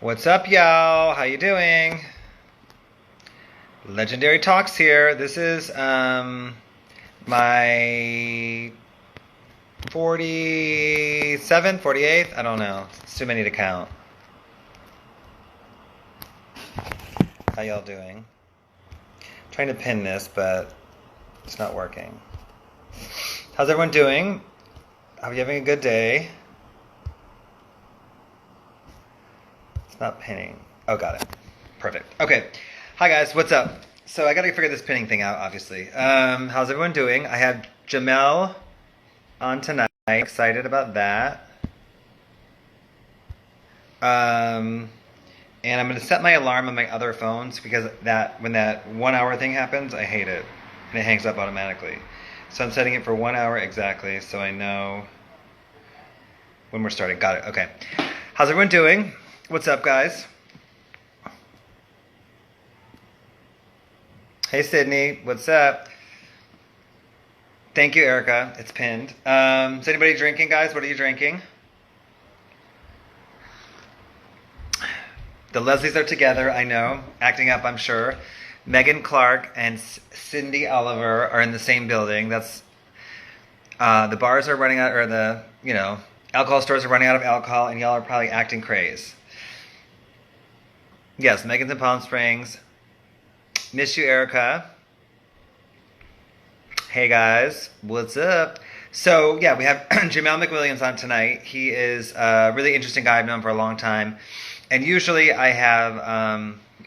What's up, y'all? How you doing? Legendary Talks here. This is my 47th, 48th? I don't know. It's too many to count. How y'all doing? I'm trying to pin this, but it's not working. How's everyone doing? Are you having a good day? It's not pinning. Oh, got it. Perfect. Okay. Hi, guys. What's up? So I got to figure this pinning thing out, obviously. How's everyone doing? I have Jemel on tonight. Excited about that. And I'm going to set my alarm on my other phones because when that 1 hour thing happens, I hate it. And it hangs up automatically. So I'm setting it for 1 hour exactly so I know when we're starting. Got it. Okay. How's everyone doing? What's up, guys? Hey, Sydney. What's up? Thank you, Erica. It's pinned. Is anybody drinking, guys? What are you drinking? The Leslies are together, I know. Acting up, I'm sure. Megan Clark and Cindy Oliver are in the same building. That's the bars are running out, or the alcohol stores are running out of alcohol, and y'all are probably acting craze. Yes, Megan's in Palm Springs. Miss you, Erica. Hey, guys. What's up? So, yeah, we have Jemel McWilliams on tonight. He is a really interesting guy. I've known him for a long time. And usually I have,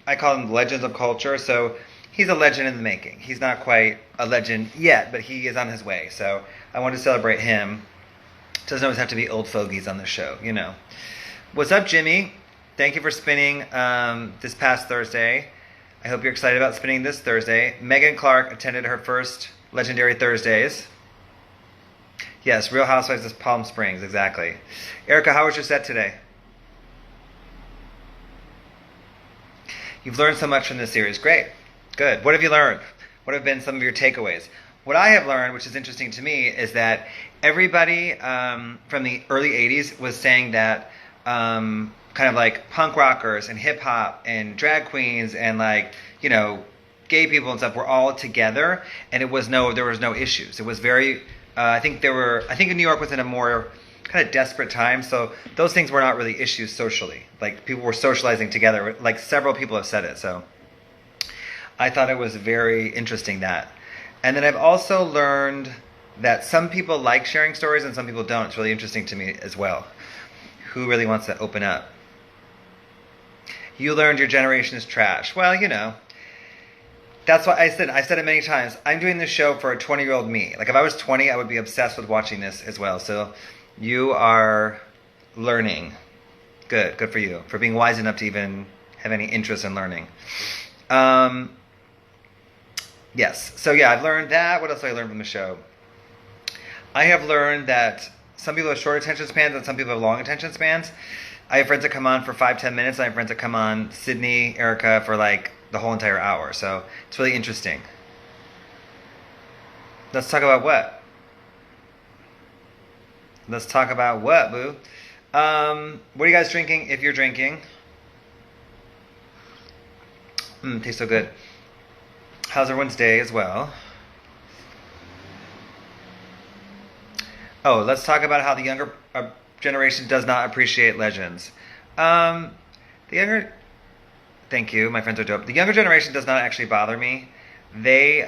I call him Legends of Culture. So he's a legend in the making. He's not quite a legend yet, but he is on his way. So I want to celebrate him. Doesn't always have to be old fogies on the show, you know. What's up, Jimmy? Thank you for spinning this past Thursday. I hope you're excited about spinning this Thursday. Megan Clark attended her first Legendary Thursdays. Yes, Real Housewives of Palm Springs, exactly. Erica, how was your set today? You've learned so much from this series. Great. Good. What have you learned? What have been some of your takeaways? What I have learned, which is interesting to me, is that everybody from the early 80s was saying that kind of like punk rockers and hip hop and drag queens and gay people and stuff were all together, and there was no issues. It was very I think New York was in a more kind of desperate time, so those things were not really issues socially. Like, people were socializing together. Like, several people have said it, so I thought it was very interesting that. And then I've also learned that some people like sharing stories and some people don't. It's really interesting to me as well. Who really wants to open up? You learned your generation is trash. Well, that's what I said. I said it many times. I'm doing this show for a 20-year-old me. Like, if I was 20, I would be obsessed with watching this as well. So you are learning. Good for you. For being wise enough to even have any interest in learning. Yes. So yeah, I've learned that. What else did I learn from the show? I have learned that some people have short attention spans and some people have long attention spans. I have friends that come on for 5-10 minutes. I have friends that come on, Sydney, Erica, for like the whole entire hour. So it's really interesting. Let's talk about what? Let's talk about what, boo? What are you guys drinking if you're drinking? Tastes so good. How's everyone's day as well? Oh, let's talk about how the younger generation does not appreciate legends. Thank you, my friends are dope. The younger generation does not actually bother me. They,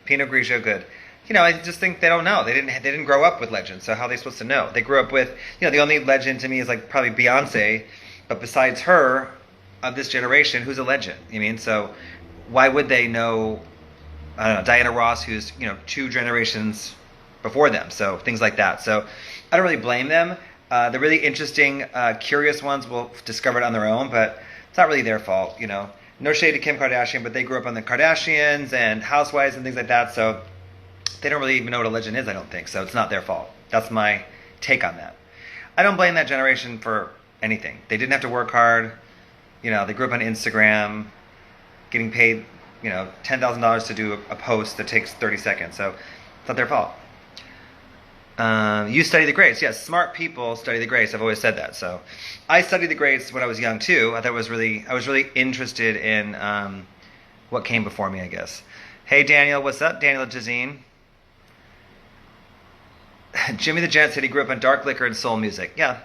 Pinot Grigio, good. I just think they don't know. They didn't grow up with legends, so how are they supposed to know? They grew up with, the only legend to me is like probably Beyonce, but besides her, of this generation, who's a legend? So why would they know, I don't know, Diana Ross, who's, 2 generations before them, so things like that. So I don't really blame them. The really interesting, curious ones will discover it on their own, but it's not really their fault, No shade to Kim Kardashian, but they grew up on the Kardashians and Housewives and things like that, so they don't really even know what a legend is, I don't think, so it's not their fault. That's my take on that. I don't blame that generation for anything. They didn't have to work hard. They grew up on Instagram, getting paid, $10,000 to do a post that takes 30 seconds, so it's not their fault. You study the greats. Yes, smart people study the greats. I've always said that. So, I studied the greats when I was young too. I was really interested in what came before me, I guess. Hey, Daniel, what's up? Daniel Jazine. Jimmy the Gent said he grew up on dark liquor and soul music. Yeah.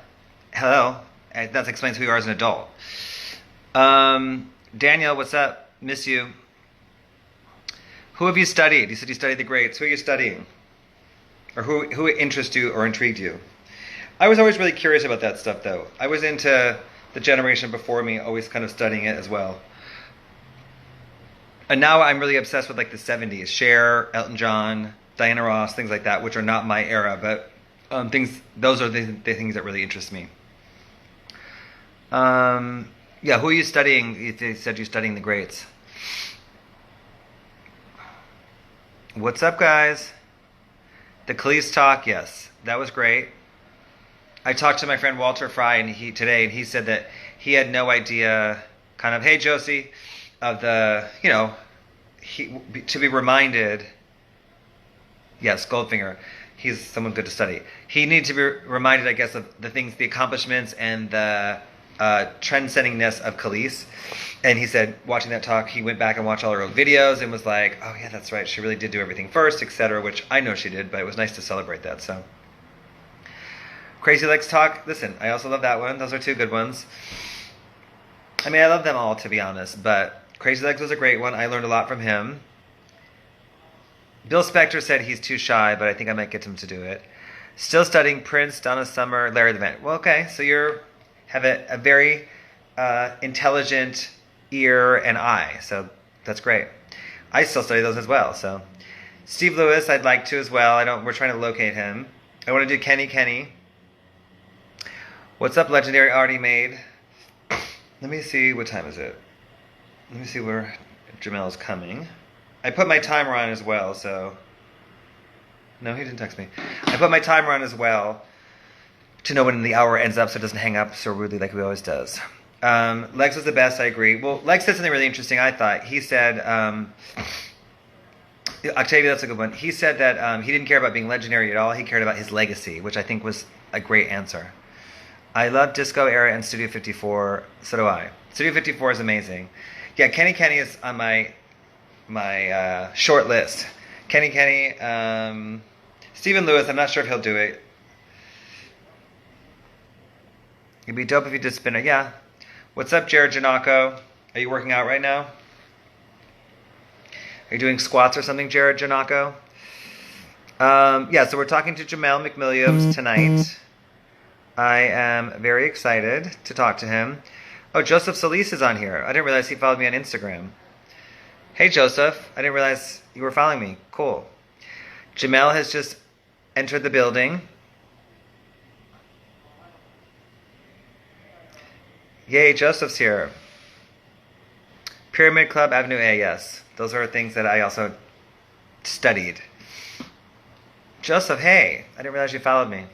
Hello. That explains who you are as an adult. Daniel, what's up? Miss you. Who have you studied? You said you studied the greats. Who are you studying? Or who interests you or intrigued you? I was always really curious about that stuff, though. I was into the generation before me, always kind of studying it as well. And now I'm really obsessed with like the 70s. Cher, Elton John, Diana Ross, things like that, which are not my era, but those are the things that really interest me. Yeah, who are you studying? You said you're studying the greats. What's up, guys? The Keys talk, yes, that was great. I talked to my friend Walter Fry today, and he said that he had no idea, kind of, hey, Josie, of the, to be reminded, yes, Goldfinger, he's someone good to study. He needed to be reminded, I guess, of the things, the accomplishments, and the trend-settingness of Kelis. And he said, watching that talk, he went back and watched all her old videos and was like, oh yeah, that's right, she really did do everything first, etc., which I know she did, but it was nice to celebrate that. So, Crazy Legs talk, listen, I also love that one. Those are two good ones. I mean, I love them all, to be honest, but Crazy Legs was a great one. I learned a lot from him. Bill Spector said he's too shy, but I think I might get him to do it. Still studying Prince, Donna Summer, Larry the Vent. Well, okay, so you have a very intelligent ear and eye, so that's great. I still study those as well. So Steve Lewis, I'd like to as well. We're trying to locate him. I want to do Kenny. What's up, Legendary Already Made? Let me see, what time is it? Let me see where Jamel's coming. I put my timer on as well, so... No, he didn't text me. I put my timer on as well to know when the hour ends up so it doesn't hang up so rudely like he always does. Legs was the best, I agree. Well, Legs said something really interesting, I thought. He said, Octavia, that's a good one. He said that he didn't care about being legendary at all. He cared about his legacy, which I think was a great answer. I love Disco Era and Studio 54. So do I. Studio 54 is amazing. Yeah, Kenny is on my short list. Kenny, Stephen Lewis, I'm not sure if he'll do it. It'd be dope if he did spinner. Yeah. What's up, Jared Janako? Are you working out right now? Are you doing squats or something, Jared Janako? Yeah, so we're talking to Jemel McWilliams tonight. I am very excited to talk to him. Oh, Joseph Solis is on here. I didn't realize he followed me on Instagram. Hey, Joseph. I didn't realize you were following me. Cool. Jemel has just entered the building. Yay, Joseph's here. Pyramid Club, Avenue A, yes. Those are things that I also studied. Joseph, hey. I didn't realize you followed me.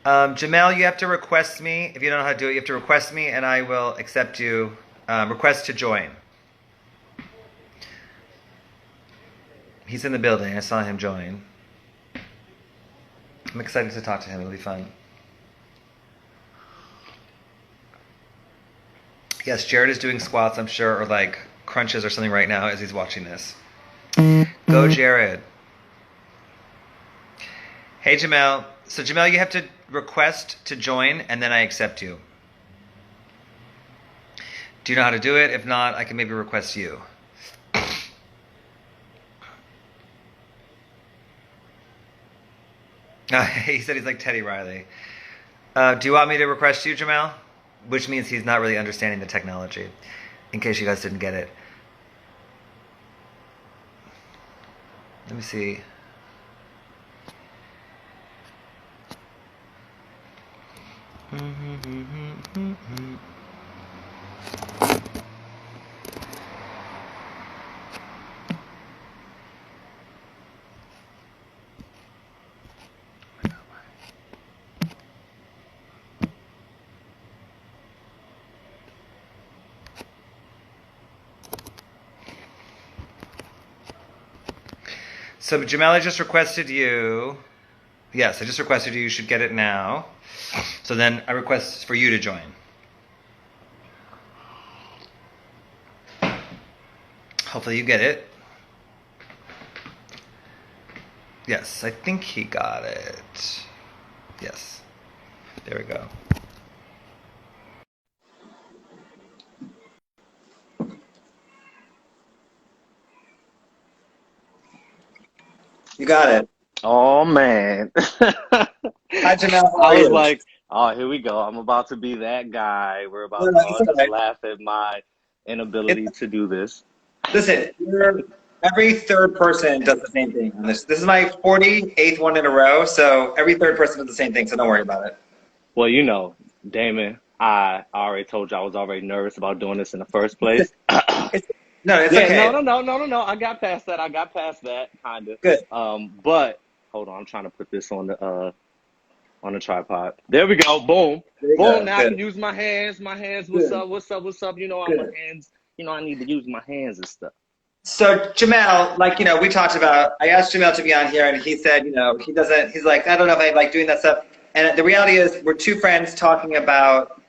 Jemel, you have to request me. If you don't know how to do it, you have to request me, and I will accept you. Request to join. He's in the building. I saw him join. I'm excited to talk to him. It'll be fun. Yes, Jared is doing squats, I'm sure, or like crunches or something right now as he's watching this. Go, Jared. Hey, Jemel. So, Jemel, you have to request to join, and then I accept you. Do you know how to do it? If not, I can maybe request you. He said he's like Teddy Riley. Do you want me to request you, Jemel? Which means he's not really understanding the technology, in case you guys didn't get it. Let me see. So Jamela just requested you. Yes, I just requested you. You should get it now. So then I request for you to join. Hopefully you get it. Yes, I think he got it. Yes. There we go. You got it. Oh man. Hi, Janelle. How I are was you? like, oh, here we go. I'm about to be that guy. We're No, about no, to all it's just okay. laugh at my inability to do this. Listen, every third person does the same thing on this. This is my 48th one in a row, so every third person does the same thing, so don't worry about it. Well, Damon, I already told you I was already nervous about doing this in the first place. It's, no, it's Yeah, okay. no. I got past that. Kind of. Good. But hold on, I'm trying to put this on the tripod. There we go. Boom. There you Boom. go. Now I can Good. use my hands. My hands. What's Good. up? What's up? What's up? You know, I'm my Good. hands. I need to use my hands and stuff. So Jamel, we talked about, I asked Jamel to be on here and he said, he's like, I don't know if I like doing that stuff. And the reality is we're two friends talking about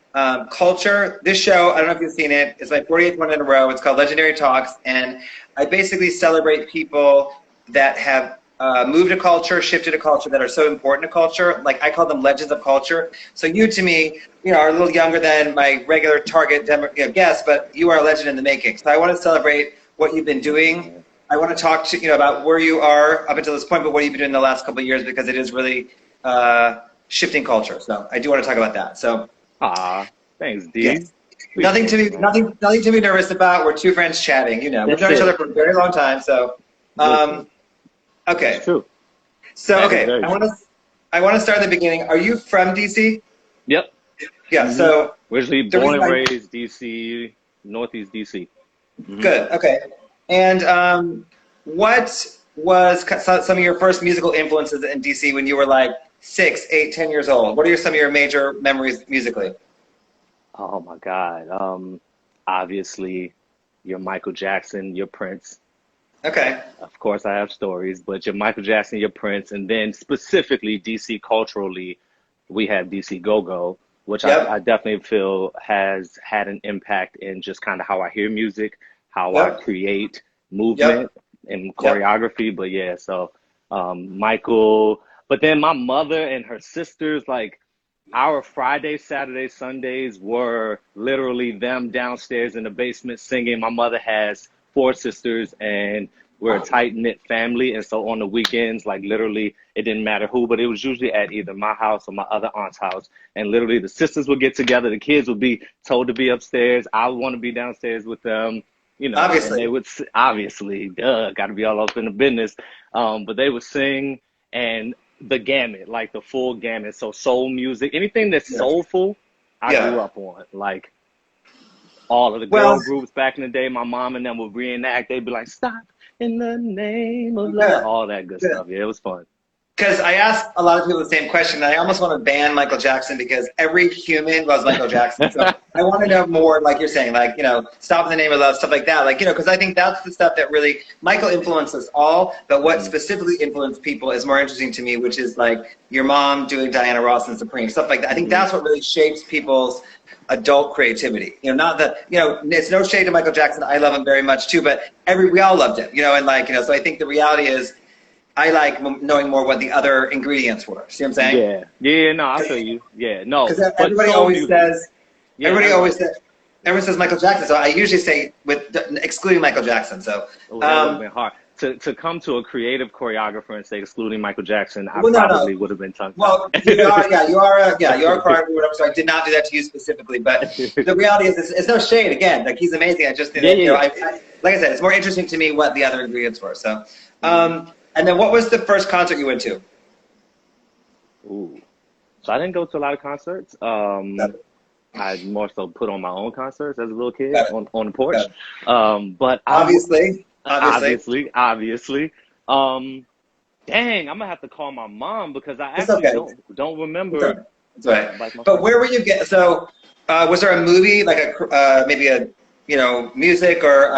culture. This show, I don't know if you've seen it, it's my 48th one in a row. It's called Legendary Talks. And I basically celebrate people that have moved a culture, shifted a culture, that are so important to culture. Like I call them legends of culture. So you, to me, are a little younger than my regular target guest, but you are a legend in the making. So I want to celebrate what you've been doing. I want to talk to about where you are up until this point, but what you've been doing the last couple of years, because it is really shifting culture. So I do want to talk about that. So Thanks, D. yes, nothing to be nothing to be nervous about. We're two friends chatting. We've known each other for a very long time. So okay. It's true. So That is okay, very true. I want to start at the beginning. Are you from DC? Yep. Yeah. So Originally the born reason and raised DC, Northeast DC. good. Okay. And what was some of your first musical influences in DC when you were like 6, 8, 10 years old? What are some of your major memories musically? Oh my God. Obviously, your Michael Jackson, your Prince. Okay. Of course, I have stories, but your Michael Jackson, your Prince, and then specifically DC culturally, we have DC Go-Go, which I Yep. definitely feel has had an impact in just kind of how I hear music, how I Yep. create movement Yep. and Yep. choreography. But yeah, so Michael, but then my mother and her sisters, like our Fridays, Saturdays, Sundays were literally them downstairs in the basement singing. My mother has four sisters and we're a tight knit family. And so on the weekends, like literally, it didn't matter who, but it was usually at either my house or my other aunt's house. And literally, the sisters would get together. The kids would be told to be upstairs. I would want to be downstairs with them, and they Obviously. would obviously, got to be all up in the business. But they would sing and the gamut, like the full gamut. So soul music, anything that's Yeah. soulful, I grew Yeah. up on. Like all of the girl Well, groups back in the day, my mom and them would reenact. They'd be like, "Stop in the name of love," good. all that good Good. stuff. Yeah, it was fun. Because I asked a lot of people the same question, and I almost want to ban Michael Jackson because every human loves Michael Jackson. So I want to know more, like you're saying, stop in the name of love, stuff like that. Because I think that's the stuff that really, Michael influenced us all, but what Mhm. specifically influenced people is more interesting to me, which is like your mom doing Diana Ross and Supreme, stuff like that. I think Mhm. that's what really shapes people's adult creativity. Not that, it's no shade to Michael Jackson. I love him very much too, but we all loved him, so I think the reality is, I like knowing more what the other ingredients were. See what I'm saying? Yeah, yeah, no, I feel you. Yeah, no, Because but everybody soul always music. says, Yeah, everybody everybody. always says, everyone says Michael Jackson. So I usually say with excluding Michael Jackson. So, Oh, that would have been hard to come to a creative choreographer and say excluding Michael Jackson. I well, no, no. probably would have been tongue Well, tied. you are, you are a choreographer, whatever. So I did not do that to you specifically. But the reality is, it's no shade. Again, like he's amazing. I just think Yeah, that, yeah, like I said, it's more interesting to me what the other ingredients were. So, yeah. and then what was the first concert you went to? Ooh. So I didn't go to a lot of concerts. I more so put on my own concerts as a little kid Got it. on the porch. Got it. But Obviously. obviously. Dang, I'm gonna have to call my mom because I It's actually okay. don't It's all remember right. It's all right. like my But first where were concert. you get? So, was there a movie like maybe a music or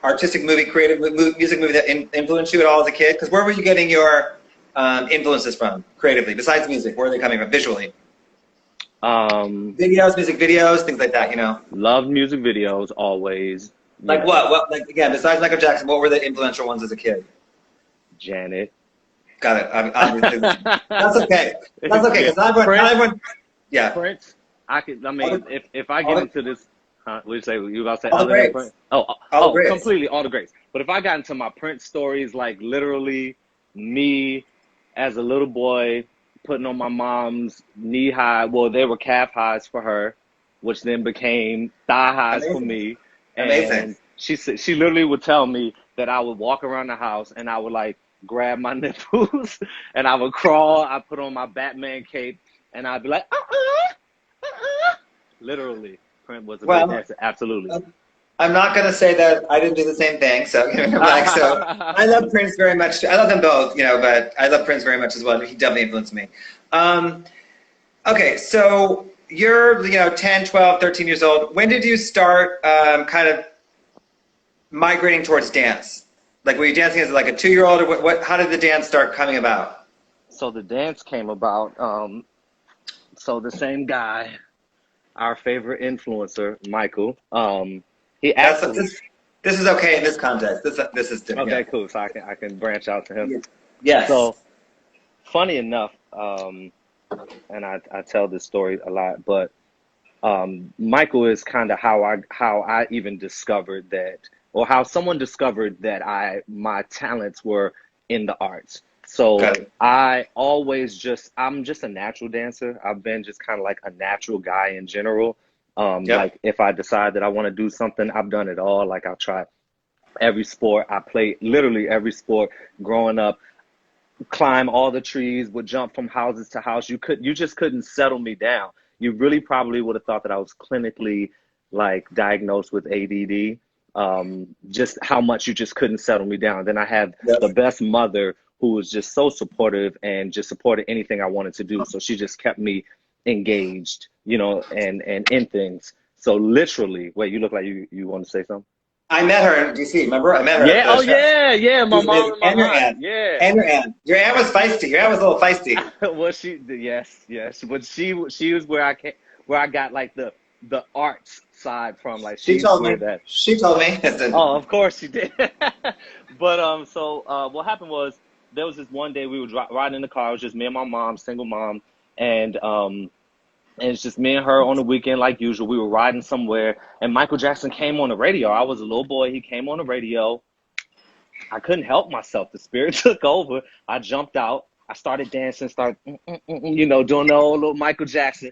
artistic movie, creative music movie that influenced you at all as a kid? Because where were you getting your influences from creatively, besides music? Where are they coming from visually? Um, Videos, music videos, things like that, you know? love music videos always. Like Yeah, what? Like, again, besides Michael Jackson, what were the influential ones as a kid? Janet. Got it. Obviously. That's okay. That's okay, Yeah, because not Prince. everyone, yeah. Prince. I All mean, the, if I all get the, into this, huh, what you say? You about to say all the other than greats. Prince? Oh, All the greats. completely all the greats. But if I got into my Prince stories, like literally me as a little boy putting on my mom's knee high, well, they were calf highs for her, which then became thigh highs for Amazing. me. Amazing. And she literally would tell me that I would walk around the house and I would like grab my nipples and I would crawl. I put on my Batman cape and I'd be like, literally. Prince was a great Well, dancer, absolutely. I'm not going to say that I didn't do the same thing. So, you know, like, so I love Prince very much. I love them both, you know, but I love Prince very much as well. He definitely influenced me. Um, okay, so you're, you know, 10, 12, 13 years old. When did you start kind of migrating towards dance? Like, were you dancing as like a 2-year-old, or how did the dance start coming about? So the dance came about. So the same guy, our favorite influencer, Michael, he That's actually, this is okay in this context. This is different. okay, Yeah. cool. So I can branch out to him. Yes. So funny enough, and I tell this story a lot, but Michael is kind of how I even discovered that, or how someone discovered that my talents were in the arts. So Got it. I'm just a natural dancer. I've been just kind of like a natural guy in general. Yep. Like if I decide that I want to do something, I've done it all. Like I've tried every sport. I played literally every sport growing up. Climb all the trees, would jump from houses to house. You just couldn't settle me down. You really probably would have thought that I was clinically like diagnosed with ADD. Just how much you just couldn't settle me down. Then I had Yep. the best mother who was just so supportive and just supported anything I wanted to do. So she just kept me engaged, you know, and in things. So literally, wait, you look like you want to say something? I met her in DC. Remember? I met her at Yeah, the oh show. yeah, She my was mom amazing. and my And your aunt. aunt. Yeah. And your aunt. Your aunt was feisty. Your aunt was a little feisty. Well, yes, but she was where where I got like the arts side from. Like She she's told where me. that. She told me. I said, Oh, of course she did. But so what happened was there was this one day we were riding in the car. It was just me and my mom, single mom, and it's just me and her on the weekend like usual. We were riding somewhere, and Michael Jackson came on the radio. I was a little boy. He came on the radio. I couldn't help myself. The spirit took over. I jumped out. I started dancing, you know, doing the old little Michael Jackson,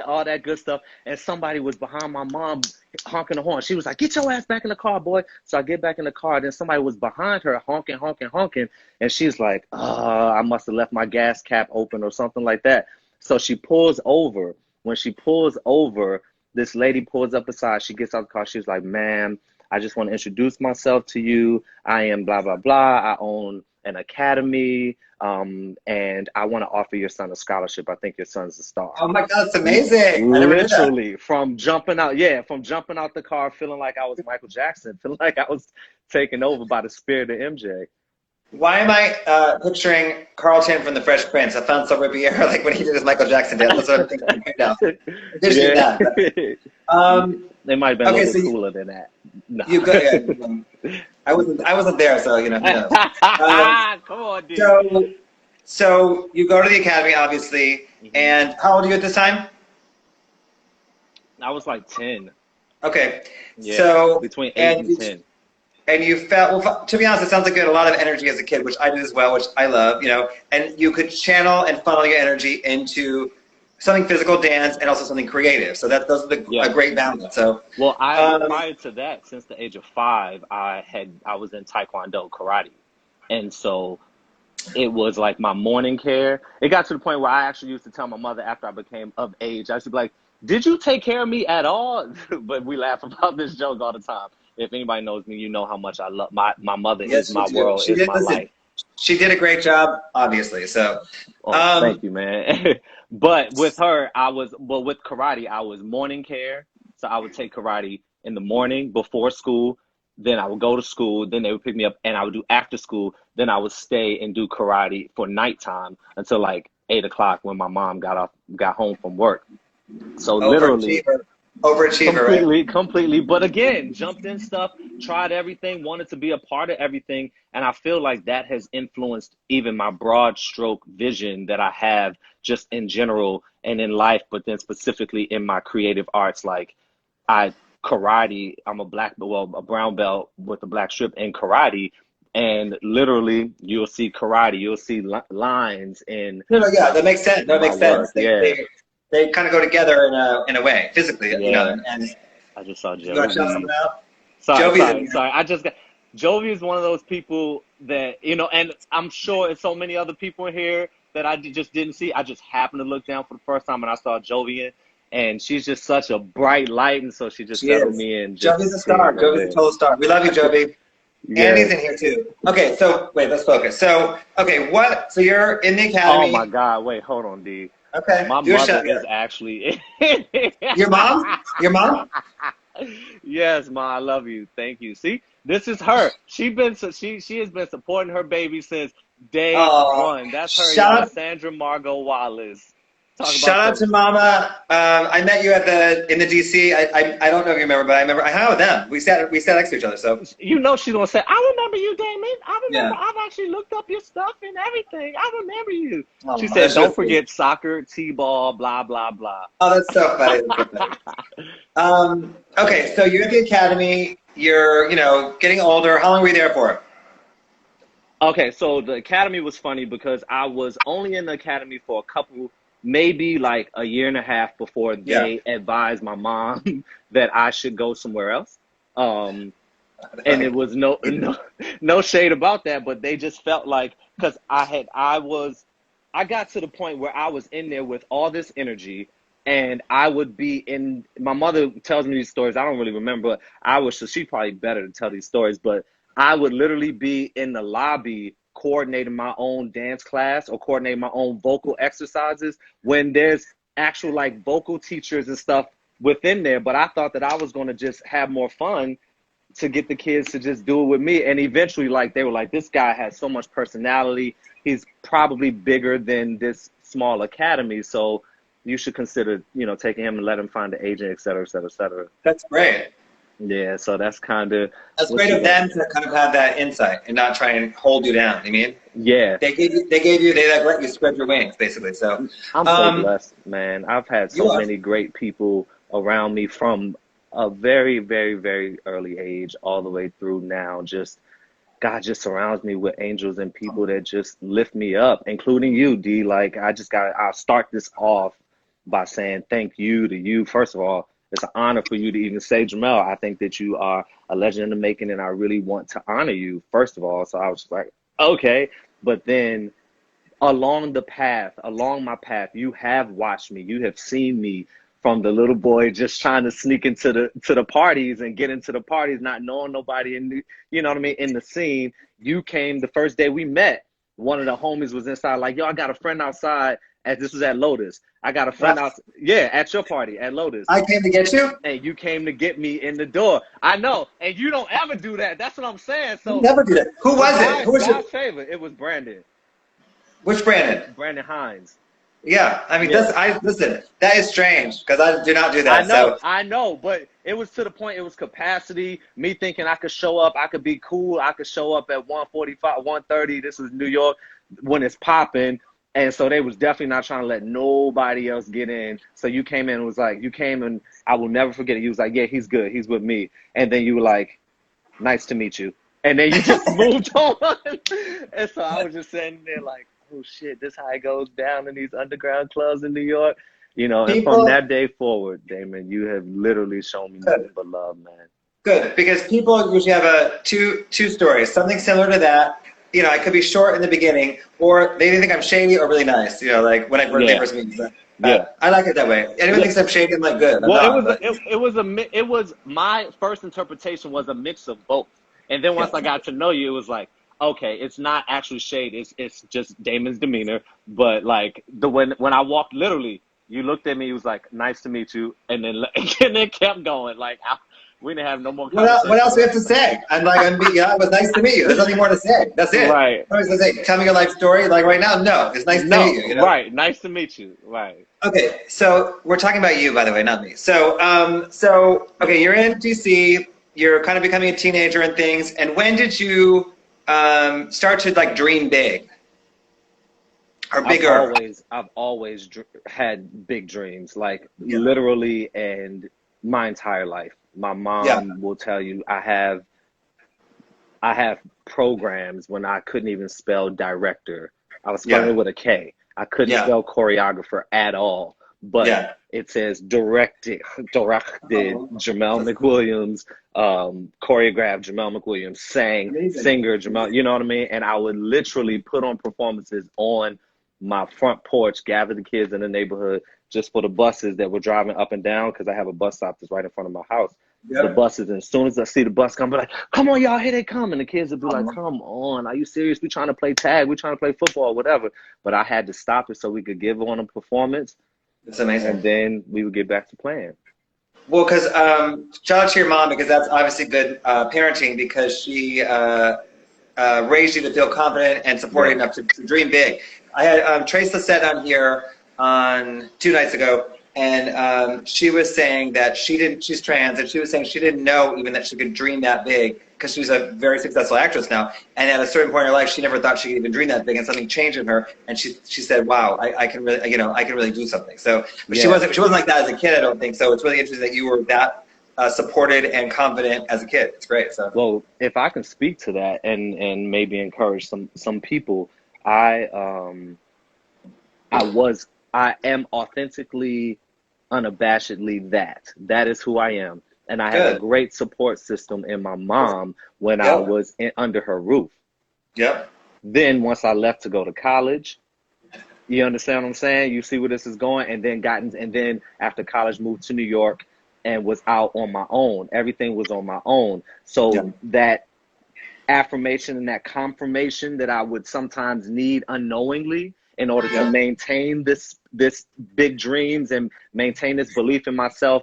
all that good stuff. And somebody was behind my mom honking the horn. She was like, "Get your ass back in the car, boy." So I get back in the car. Then somebody was behind her honking, honking, honking. And she's like, I must have left my gas cap open or something like that. So she pulls over. When she pulls over, this lady pulls up beside. She gets out of the car. She's like, "Ma'am, I just want to introduce myself to you. I am blah, blah, blah. I own an academy, and I want to offer your son a scholarship. I think your son's a star." "Oh my God, it's amazing! I never knew that." Literally, from jumping out the car, feeling like I was Michael Jackson, feeling like I was taken over by the spirit of MJ. Why am I picturing Carlton from The Fresh Prince? I found so Riviera, like when he did his Michael Jackson dance. That's what I'm thinking right now. Envisioning Yeah. that. But, They might have been a okay, little so bit cooler than that. No. you go. Yeah, I wasn't there, so you know. Who knows? Come on, dude. So you go to the academy, obviously, and how old are you at this time? I was like 10. Okay, Yeah, so between 8 and 10. and you felt, well, to be honest, it sounds like you had a lot of energy as a kid, which I did as well, which I love, you know, and you could channel and funnel your energy into something physical, dance, and also something creative. So those are Yeah. a great balance. So, Well, prior to that, since the age of 5, I was in Taekwondo, karate, and so it was like my morning care. It got to the point where I actually used to tell my mother after I became of age, I used to be like, "Did you take care of me at all?" But we laugh about this joke all the time. If anybody knows me, you know how much I love my mother. yes, Is my you do. world, is my life. She did a great job, obviously. So, Oh, thank you, man. But with her, with karate, I was morning care. So I would take karate in the morning before school. then I would go to school, then they would pick me up, and I would do after school. Then I would stay and do karate for nighttime until like 8 o'clock when my mom got home from work. So literally, Overachiever, right? completely. But again, jumped in stuff, tried everything, wanted to be a part of everything. And I feel like that has influenced even my broad stroke vision that I have just in general and in life, but then specifically in my creative arts. Like karate, I'm a brown belt with a black strip in karate. And literally, you'll see karate, you'll see lines in Yeah, that makes sense. That my makes sense. work. Yeah. They kind of go together in a way, physically, Yeah. And I just saw you want to shout Jovi. someone out? Sorry. Jovi is one of those people that, and I'm sure it's so many other people in here that I just didn't see. I just happened to look down for the first time and I saw Jovi and she's just such a bright light, and so she just settled me in. Jovi's a star. Jovi's a total star. We love you, Jovi. Yeah. Andy's in here too. Okay, so wait, let's focus. So, okay, so you're in the academy. Oh my God, wait, hold on, D. Okay. My mother is actually Your mom? Your mom? Yes, Ma, I love you. Thank you. See, this is her. She has been supporting her baby since day one. That's her, Sandra Margot Wallace. Shout out to Mama. I met you in the DC. I don't know if you remember, but I hung out with them. We sat next to each other. So she's gonna say, "I remember you, Damon. I remember. Yeah. I've actually looked up your stuff and everything. I remember you." She said, "Don't forget soccer, t-ball, blah blah blah." Oh, that's so funny. Okay, so you're at the academy. You're getting older. How long were you there for? Okay, so the academy was funny because I was only in the academy for maybe like a year and a half before they advised my mom that I should go somewhere else. And it was no shade about that, but they just felt like, because I got to the point where I was in there with all this energy, and I would be in, my mother tells me these stories, I don't really remember, so she's probably better to tell these stories, but I would literally be in the lobby coordinating my own dance class or coordinating my own vocal exercises when there's actual like vocal teachers and stuff within there. But I thought that I was going to just have more fun to get the kids to just do it with me. And eventually, like, they were like, this guy has so much personality. He's probably bigger than this small academy. So you should consider, taking him and let him find an agent, et cetera, et cetera, et cetera. That's great. Yeah, so that's kind of... That's great of them to kind of have that insight and not try and hold you down, you mean? Yeah. They let you spread your wings, basically, so... I'm so blessed, man. I've had so many great people around me from a very, very, very early age all the way through now. God just surrounds me with angels and people that just lift me up, including you, D. Like, I'll start this off by saying thank you to you, first of all. It's an honor for you to even say, Jemel, I think that you are a legend in the making, and I really want to honor you, first of all. So I was like, okay. But then along my path, you have watched me. You have seen me from the little boy just trying to sneak into the parties and get into the parties, not knowing nobody in the scene. You came the first day we met. One of the homies was inside like, yo, I got a friend outside. This was at Lotus. I got a friend out. Yeah, at your party at Lotus. I came to get you? And you came to get me in the door. I know. And you don't ever do that. That's what I'm saying. So you never do that. Who was it? Who was your favorite? It was Brandon. Which Brandon? Brandon Hines. Yeah, I mean, listen, that is strange because I do not do that. I know, but it was to the point, it was capacity, me thinking I could show up, I could be cool, I could show up at 1:45, 1:30, this is New York, when it's popping, and so they was definitely not trying to let nobody else get in. So you came in and was like, I will never forget it, you was like, yeah, he's good, he's with me, and then you were like, nice to meet you, and then you just moved on, and so I was just sitting there like, oh shit, this how it goes down in these underground clubs in New York. And from that day forward, Damon, you have literally shown me nothing but love, man. Good, because people usually have two stories, something similar to that. I could be short in the beginning, or they think I'm shady or really nice, like when I first meet you. I like it that way. Anyone thinks I'm shady, I'm like, good. It was my first interpretation was a mix of both. And then once I got to know you, it was like, okay, it's not actually shade. It's just Damon's demeanor. But like when I walked, literally, you looked at me. You was like, "Nice to meet you," and then kept going. Like We didn't have no more What else do we have to conversation. say? I'm like, it was nice to meet you. There's nothing more to say. That's it. Right. I was gonna say, tell me your life story. Like right now, no. It's nice to meet you. No, You know. right. Nice to meet you. Right. Okay, so we're talking about you, by the way, not me. So, okay, you're in DC. You're kind of becoming a teenager and things. And when did you start to like dream big or bigger? I've always had big dreams, like Yeah. literally, and my entire life. My mom will tell you I have programs when I couldn't even spell director. I was spelling it with a K. I couldn't spell choreographer at all, but it says directed Jemel McWilliams, choreographed Jemel McWilliams, singer Jemel, you know what I mean? And I would literally put on performances on my front porch, gather the kids in the neighborhood just for the buses that were driving up and down, because I have a bus stop that's right in front of my house. The buses, and as soon as I see the bus come, I'll be like, come on, y'all, here they come. And the kids would be like, come on, are you serious? We trying to play tag, we trying to play football, whatever. But I had to stop it so we could give on a performance. It's amazing. And then we would get back to playing. Well, because shout out to your mom, because that's obviously good parenting, because she raised you to feel confident and supported enough to dream big. I had Tracee Ellis on here on 2 nights ago, and she was saying that she's trans, and she was saying she didn't know even that she could dream that big, because she's a very successful actress now. And at a certain point in her life, she never thought she could even dream that big, and something changed in her. And she said, wow, I can really, I can really do something. So, but she wasn't like that as a kid, I don't think. So it's really interesting that you were that supported and confident as a kid. It's great. So, well, if I can speak to that and maybe encourage some people, I am authentically, unabashedly that. That is who I am. And I had a great support system in my mom when I was under her roof. Yep. Then once I left to go to college, you understand what I'm saying? You see where this is going? And then after college, moved to New York and was out on my own. Everything was on my own. So that affirmation and that confirmation that I would sometimes need unknowingly in order to maintain this big dreams and maintain this belief in myself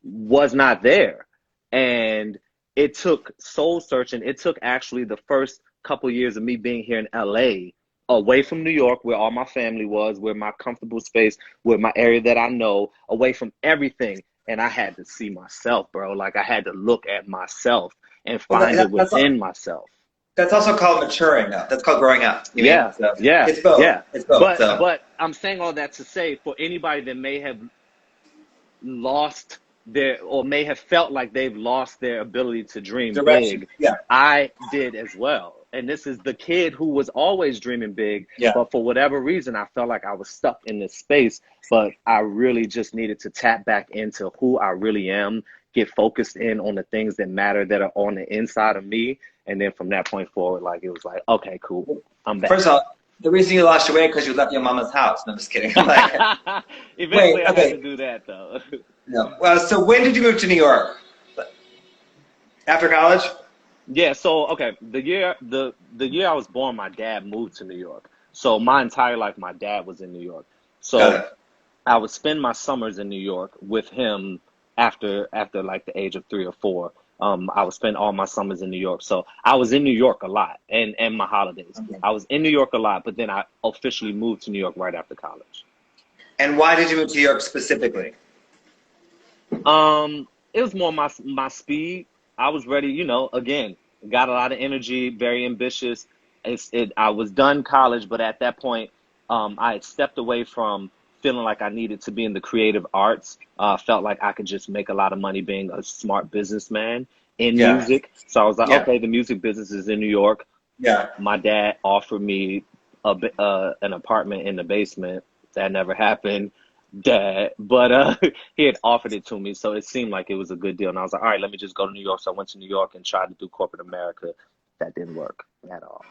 was not there. And it took soul searching. It took actually the first couple years of me being here in LA, away from New York, where all my family was, where my comfortable space, where my area that I know, away from everything. And I had to see myself, bro. Like I had to look at myself and find it within myself. That's also called maturing now. That's called growing up. Yeah. It's both. Yeah. It's both. But I'm saying all that to say, for anybody that may have lost or may have felt like they've lost their ability to dream big, I did as well. And this is the kid who was always dreaming big, but for whatever reason, I felt like I was stuck in this space. But I really just needed to tap back into who I really am, get focused in on the things that matter, that are on the inside of me. And then from that point forward, like it was like, okay, cool, I'm back. First of all, the reason you lost your way because you left your mama's house. No, I'm just kidding. Eventually, I had to do that though. No. Well, so when did you move to New York? After college? Yeah. So okay, the year I was born, my dad moved to New York. So my entire life, my dad was in New York. So I would spend my summers in New York with him after like the age of 3 or 4. I would spend all my summers in New York. So I was in New York a lot, and my holidays. I was in New York a lot, but then I officially moved to New York right after college. And why did you move to New York specifically? It was more my speed. I was ready, again, got a lot of energy, very ambitious. I was done college, but at that point, I had stepped away from feeling like I needed to be in the creative arts. Felt like I could just make a lot of money being a smart businessman in music. So I was like, okay, the music business is in New York. Yeah. My dad offered me an apartment in the basement. That never happened, Dad. But he had offered it to me, so it seemed like it was a good deal. And I was like, all right, let me just go to New York. So I went to New York and tried to do corporate America. That didn't work at all.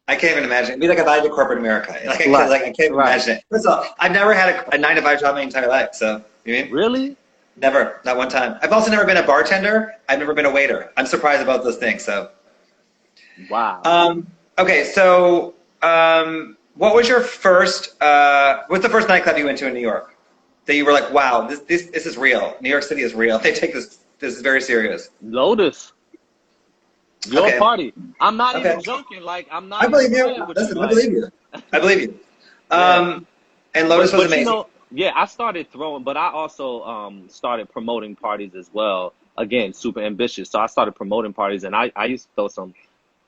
I can't even imagine. It'd be like if I did corporate America. I can't even imagine it. First of all, I've never had a 9-to-5 job my entire life. So, you mean? Really? Never. Not one time. I've also never been a bartender. I've never been a waiter. I'm surprised about those things. So. Wow. Okay. So, what was your first? What's the first nightclub you went to in New York that you were like, wow, this is real. New York City is real. They take this This is very serious. Lotus, your Okay. party. I'm not Okay. even joking. Like, I'm I not believe even you. playing with Listen, you. I Like, believe you. I believe you. yeah. And Lotus was But you amazing. know, yeah, I started throwing, but I also started promoting parties as well. Again, super ambitious. So I started promoting parties, and I used to throw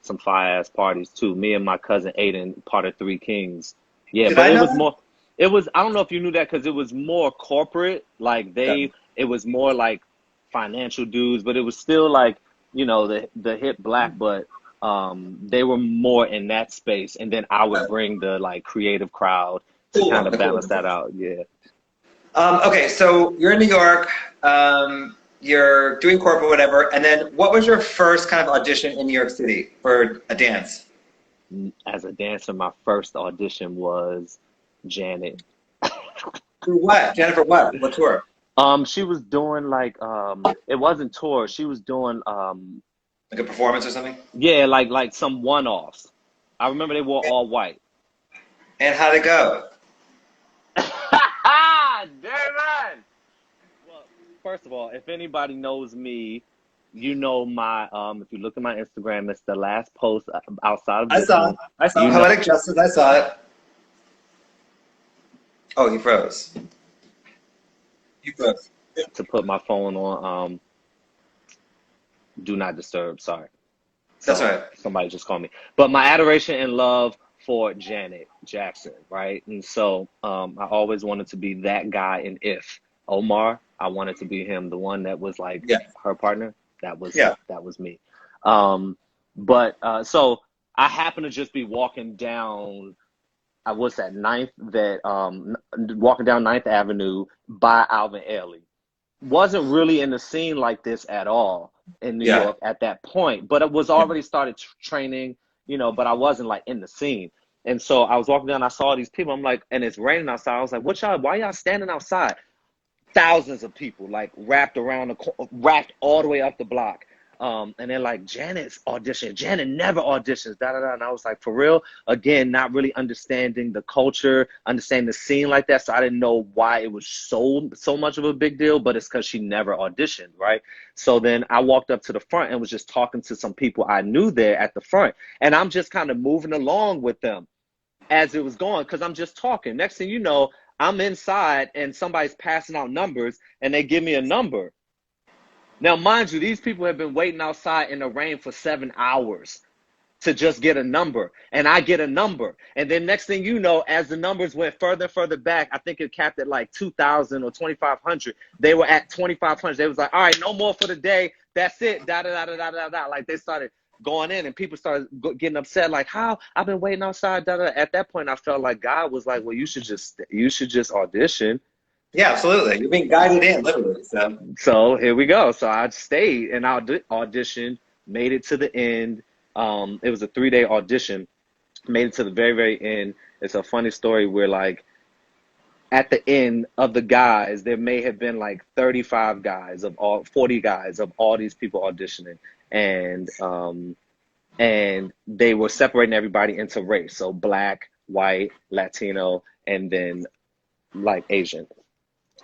some fire ass parties too. Me and my cousin Aiden, part of Three Kings. Yeah, Did but I it know was that? more. It was, I don't know if you knew that, because it was more corporate. Like Okay. it was more like financial dudes, but it was still like, you know, the hip black, but they were more in that space, and then I would Okay. bring the like creative crowd to kind Cool. of Cool. balance that out. Yeah. Okay, so you're in New York. You're doing corporate, whatever. And then, what was your first kind of audition in New York City for a dance? As a dancer, my first audition was Janet. For what? Jennifer? What? What tour? She was doing like it wasn't tour. She was doing Like a performance or something? yeah, like some one-offs. I remember they wore all white. And how'd it go? Damon! Well, first of all, if anybody knows me, you know my if you look at my Instagram, it's the last post outside of I this saw it. one. I saw You know Poetic Justice. I saw it. Oh, he froze. He froze. to put my phone on do not disturb, sorry. That's So right. somebody just called me. But my adoration and love for Janet Jackson, right? And so I always wanted to be that guy in If. Omar, I wanted to be him, the one that was like Yeah. her partner. Yeah. That was me. But so I happened to just be walking down, I was at walking down Ninth Avenue by Alvin Ailey. Wasn't really in the scene like this at all in New Yeah. York at that point, but it was Yeah. already started training, you know, but I wasn't like in the scene. And so I was walking down, I saw these people. I'm like, and it's raining outside. I was like, why y'all standing outside? Thousands of people like wrapped all the way up the block. And they're like, Janet's audition. Janet never auditions. Da da da. And I was like, for real? Again, not really understanding the culture, understanding the scene like that. So I didn't know why it was so much of a big deal. But it's because she never auditioned, right? So then I walked up to the front and was just talking to some people I knew there at the front, and I'm just kind of moving along with them as it was going, because I'm just talking. Next thing you know, I'm inside and somebody's passing out numbers, and they give me a number. Now, mind you, these people have been waiting outside in the rain for 7 hours to just get a number, and I get a number. And then next thing you know, as the numbers went further and further back, I think it capped at like 2,000 or 2,500. They were at 2,500. They was like, all right, no more for the day. That's it. Da da da da da da. Like they started going in, and people started getting upset. Like, how? I've been waiting outside. Da da. At that point, I felt like God was like, well, you should just audition. Yeah, absolutely. You're being guided in, literally. So, So here we go. So I stayed and I auditioned, made it to the end. It was a 3-day audition, made it to the very, very end. It's a funny story where like at the end of the guys, there may have been like 35 guys of all 40 guys of all these people auditioning. And they were separating everybody into race. So black, white, Latino, and then like Asian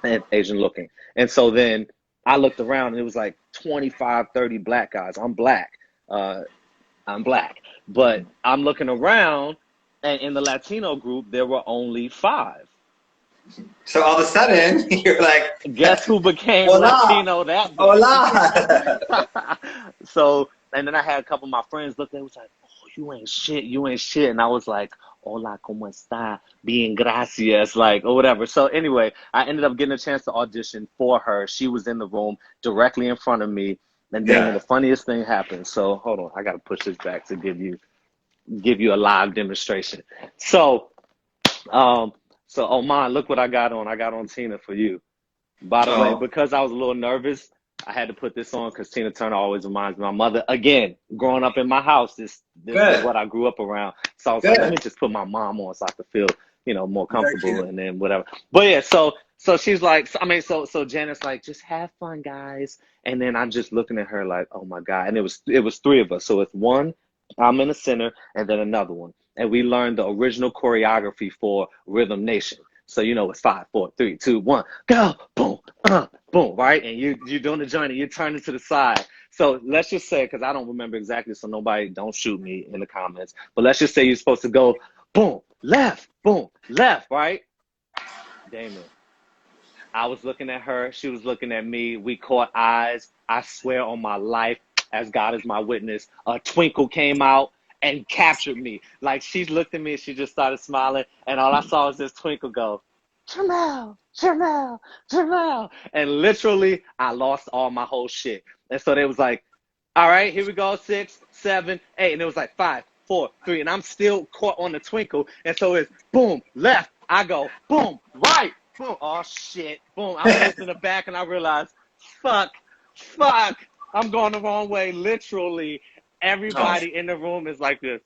and Asian looking. And so then I looked around and it was like 25, 30 black guys. Uh, I'm black. But I'm looking around, and in the Latino group, there were only 5. so all of a sudden, you're like, Guess who became hola, Latino that day? hola. So, and then I had a couple of my friends look, they was like, oh, you ain't shit, you ain't shit. And I was like, hola, ¿cómo está? Bien, gracias, like, or whatever. So anyway, I ended up getting a chance to audition for her. She was in the room directly in front of me. And then Yeah. the funniest thing happened. So hold on, I got to push this back to give you a live demonstration. So, Oman, look what I got on. I got on Tina for you. By the way, Oh, because I was a little nervous, I had to put this on because Tina Turner always reminds me of my mother. Again, growing up in my house, this is good. what I grew up around. So I was like, let me Good. just put my mom on so I could feel, more Very comfortable cute. and then whatever. But yeah, so she's like, so Janet's like, just have fun, guys. And then I'm just looking at her like, oh my God. And it was 3 of us. So it's one, I'm in the center, and then another one. And we learned the original choreography for Rhythm Nation. So you know it's 5, 4, 3, 2, 1, go, boom, boom, right? And you're doing the joint and you're turning to the side. So let's just say, because I don't remember exactly, so nobody don't shoot me in the comments, but let's just say you're supposed to go boom, left, right? Damon, I was looking at her, she was looking at me, we caught eyes. I swear on my life, as God is my witness, a twinkle came out and captured me. Like, she looked at me and she just started smiling, and all I saw was this twinkle go, Jamel, Jamel, Jamel. And literally, I lost all my whole shit. And so they was like, all right, here we go, 6, 7, 8. And it was like 5, 4, 3. And I'm still caught on the twinkle. And so it's boom, left. I go, boom, right, boom. Oh, shit. Boom. I'm facing the back and I realized, fuck. I'm going the wrong way. Literally, everybody in the room is like this.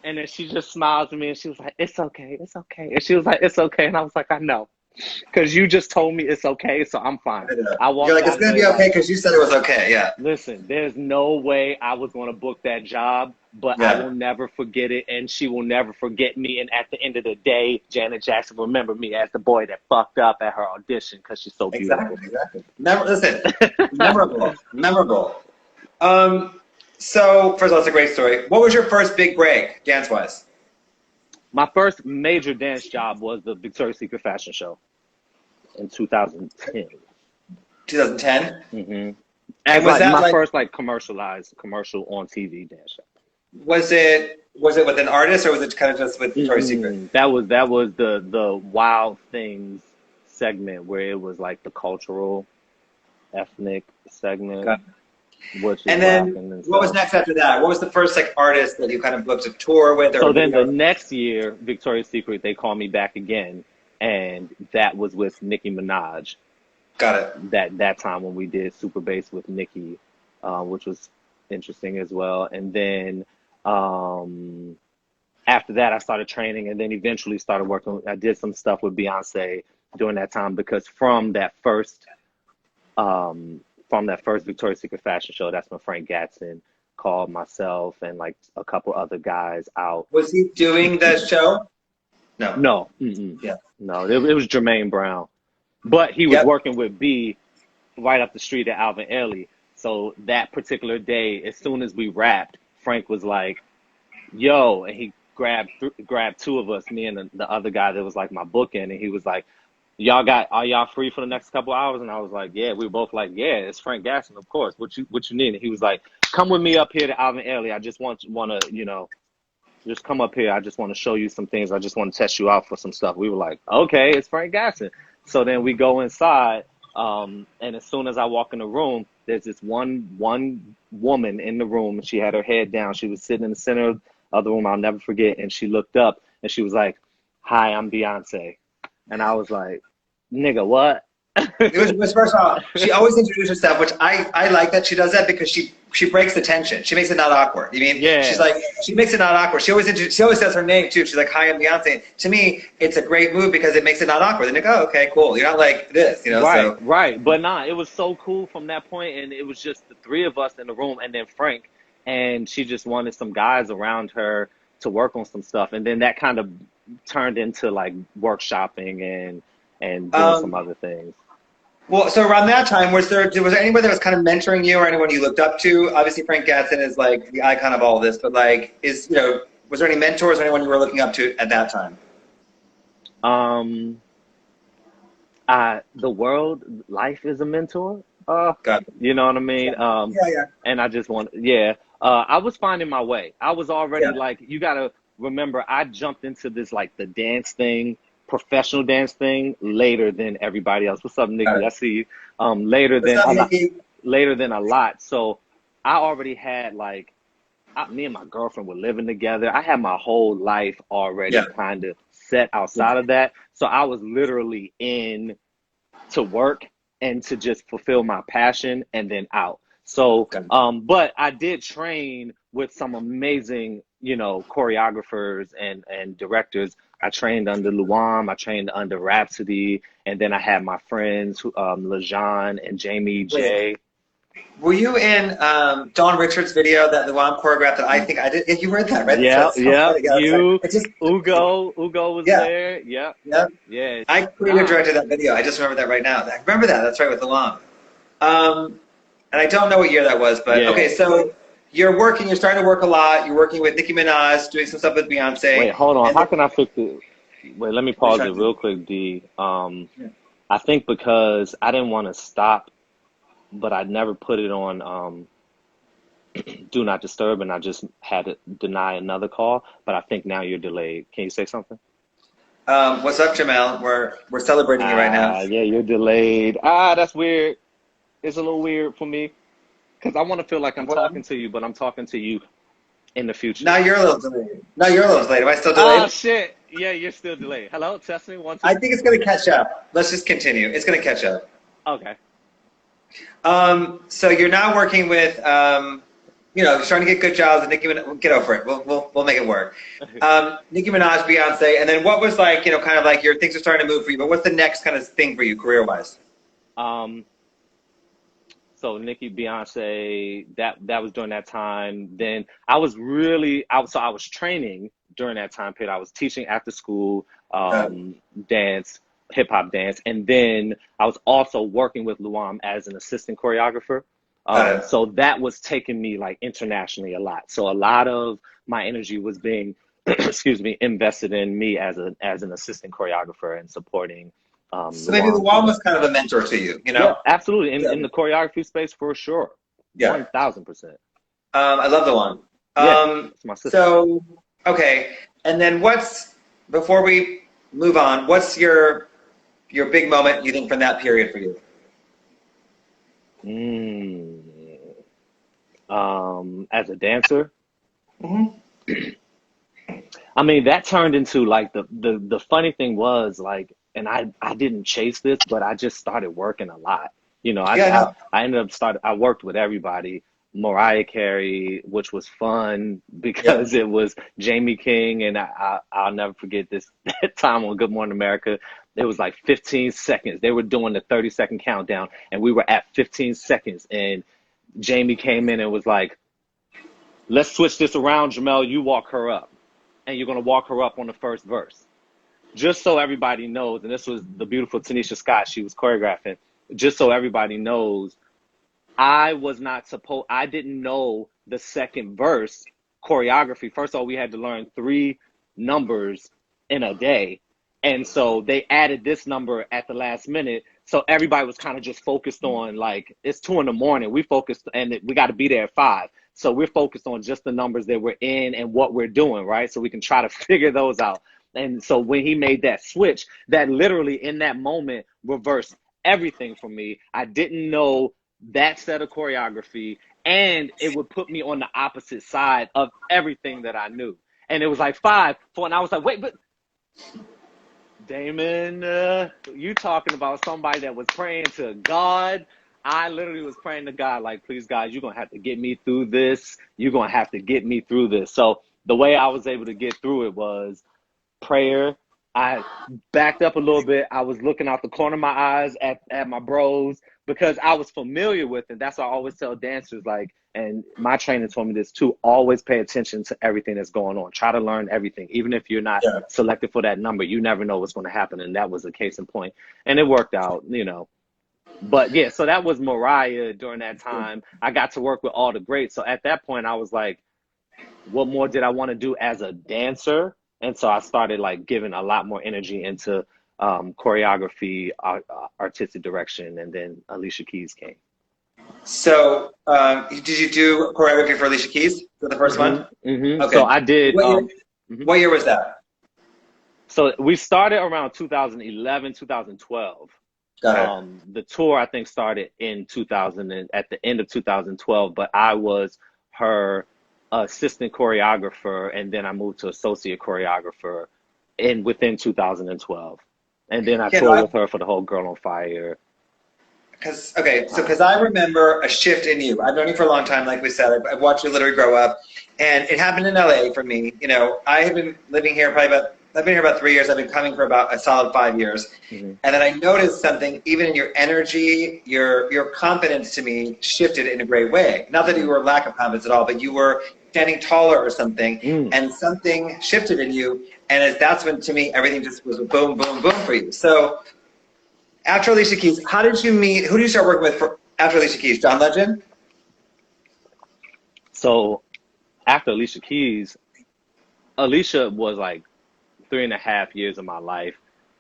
And then she just smiles at me and she was like, it's okay. And she was like, it's okay. And I was like, I know. Because you just told me it's okay, so I'm fine. I walked You're like, it's going to be okay because you said it was okay, yeah. Listen, there's no way I was going to book that job, but I will never forget it, and she will never forget me. And at the end of the day, Janet Jackson will remember me as the boy that fucked up at her audition because she's so beautiful. Exactly. Memorable. So, first of all, it's a great story. What was your first big break, dance-wise? My first major dance job was the Victoria's Secret fashion show in 2010. 2010? Mm-hmm. And was that my first commercial on TV dance show? Was it with an artist or was it kind of just with Victoria's Secret? That was the Wild Things segment where it was like the cultural, ethnic segment. Okay. And then what was next after that? What was the first artist that you kind of booked a tour with? So then the next year, Victoria's Secret, they called me back again, and that was with Nicki Minaj. Got it. That time when we did Super Bass with Nicki, which was interesting as well. And then after that, I started training, and then eventually started working. I did some stuff with Beyonce during that time because from that first Victoria's Secret fashion show, that's when Frank Gatson called myself and a couple other guys out. Was he doing that show? No. Yeah. No, it was Jermaine Brown. But he was working with B right up the street at Alvin Ailey. So that particular day, as soon as we wrapped, Frank was like, yo, and he grabbed two of us, me and the other guy that was my bookend, and he was like, are y'all free for the next couple hours? And I was like, yeah. We were both like, yeah, it's Frank Gatson, of course. What you need? And he was like, come with me up here to Alvin Ailey. I just want to, just come up here. I just want to show you some things. I just want to test you out for some stuff. We were like, okay, it's Frank Gatson. So then we go inside, and as soon as I walk in the room, there's this one woman in the room, and she had her head down. She was sitting in the center of the room, I'll never forget, and she looked up, and she was like, hi, I'm Beyonce. And I was like, nigga, what? It was first of all, she always introduced herself, which I like that she does that because she breaks the tension. She makes it not awkward. You mean? Yeah. She's like, she makes it not awkward. She always says her name too. She's like, hi, I'm Beyonce. To me, it's a great move because it makes it not awkward. Then you go, okay, cool. You're not like this, Right, right. But nah, it was so cool from that point, and it was just the three of us in the room, and then Frank, and she just wanted some guys around her to work on some stuff, and then that kind of turned into workshopping and doing some other things. Well, so around that time, was there anyone that was kind of mentoring you or anyone you looked up to? Obviously, Frank Gatson is the icon of all this, but was there any mentors or anyone you were looking up to at that time? The world, life is a mentor. You know what I mean? Yeah. And I just I was finding my way. I was already you gotta remember, I jumped into this the dance thing, professional dance thing later than everybody else. What's up, Nikki? I see you. Later than a lot. So I already had me and my girlfriend were living together. I had my whole life already kind of set outside of that. So I was literally in to work and to just fulfill my passion and then out. So, but I did train with some amazing, choreographers and directors. I trained under Luam, I trained under Rhapsody, and then I had my friends, LeJean and Jamie J. Were you in Dawn Richards' video that Luam choreographed that I think I did? Yeah, you were in that, right? Yeah, That's so yeah. funny. Yeah, You, it's just Ugo was yeah, there. Yeah, yeah. yeah. I creative Nah. directed that video. I just remember that right now. I remember that. That's right with Luam. Um, and I don't know what year that was, but Yeah. okay. So you're working. You're starting to work a lot. You're working with Nicki Minaj, doing some stuff with Wait, Beyonce, hold on. and How then can I fix it? Wait, let me we're pause it trying to. real quick, D. Yeah. I think because I didn't want to stop, but I never put it on do not disturb, and I just had to deny another call. But I think now you're delayed. Can you say something? What's up, Jamel? We're celebrating you right now. Yeah, you're delayed. That's weird. It's a little weird for me because I want to feel like I'm Well, talking to you, but I'm talking to you in the future. now you're a little delayed. Now you're a little delayed. Am I still delayed? Shit. Yeah, you're still delayed. Hello, testing one, I two. think it's going to catch up. Let's just continue. It's going to catch up. Okay. So you're now working with, you're starting to get good jobs. And Nicki Minaj, get over it. We'll make it work. Nicki Minaj, Beyonce, and then what was like, kind of like your things are starting to move for you. But what's the next kind of thing for you career wise? Um, so Nicki, Beyonce, that was during that time. Then I was training during that time period. I was teaching after school, Uh, dance, hip hop dance, and then I was also working with Luam as an assistant choreographer. uh, So that was taking me like internationally a lot. So a lot of my energy was being, excuse me, invested in me as an assistant choreographer and supporting so maybe Luam through Luam that. was kind of a mentor to you, you Yeah, know? absolutely. Yeah. In the choreography space, for sure. Yeah. 1000%. I love the one. Yeah, it's my sister. So, okay. And then before we move on, what's your big moment you think from that period for you? Mm. As a dancer, Hmm. I mean, that turned into like the funny thing was like, and I didn't chase this, but I just started working a lot. You know, Yeah, no. I ended up I worked with everybody. Mariah Carey, which was fun Yeah. because it was Jamie King, and I'll never forget this that time on Good Morning America. It was like 15 seconds. They were doing the 30-second countdown, and we were at 15 seconds, and Jamie came in and was like, let's switch this around, Jamel. You walk her up, and you're going to walk her up on the first verse. Just so everybody knows, and this was the beautiful Tanisha Scott, she was choreographing. Just so everybody knows, I didn't know the second verse choreography. First of all, we had to learn 3 numbers in a day. And so they added this number at the last minute. So everybody was kind of just focused on like, it's 2 in the morning. We focused and we got to be there at 5. So we're focused on just the numbers that we're in and what we're doing, right? So we can try to figure those out. And so when he made that switch, that literally in that moment reversed everything for me. I didn't know that set of choreography, and it would put me on the opposite side of everything that I knew. And it was like 5, 4, and I was like, wait, but Damon, you talking about somebody that was praying to God. I literally was praying to God, like, please, God, you're going to have to get me through this. You're going to have to get me through this. So the way I was able to get through it was prayer. I backed up a little bit. I was looking out the corner of my eyes at my bros because I was familiar with it. That's why I always tell dancers, like, and my trainer told me this too, always pay attention to everything that's going on. Try to learn everything. Even if you're not Yeah. selected for that number, you never know what's going to happen. And that was a case in point. And it worked out, you know. But yeah, so that was Mariah during that time. I got to work with all the greats. So at that point, I was like, what more did I want to do as a dancer? And so I started like giving a lot more energy into choreography, artistic direction, and then Alicia Keys came. So, did you do choreography for Alicia Keys for the first one? So Okay. I did. What year, Mhm. what year was that? So we started around 2011, 2012. Got it. The tour I think started in 2000 and at the end of 2012, but I was her assistant choreographer, and then I moved to associate choreographer in within 2012, and then I Yeah, no, toured with her for the whole Girl on Fire. because I remember a shift in you. I've known you for a long time, like we said. I've watched you literally grow up, and it happened in LA for me. You know, I have been living here probably about I've been here about 3 years. I've been coming for about a solid 5 years. And then I noticed something, even in your energy, your confidence to me shifted in a great way. Not that you were lack of confidence at all, but you were standing taller or something, and something shifted in you. And that's when, to me, everything just was boom, boom, boom for you. So after Alicia Keys, how did you meet? Who did you start working with after Alicia Keys? John Legend? So after Alicia Keys, Alicia was like 3.5 years of my life,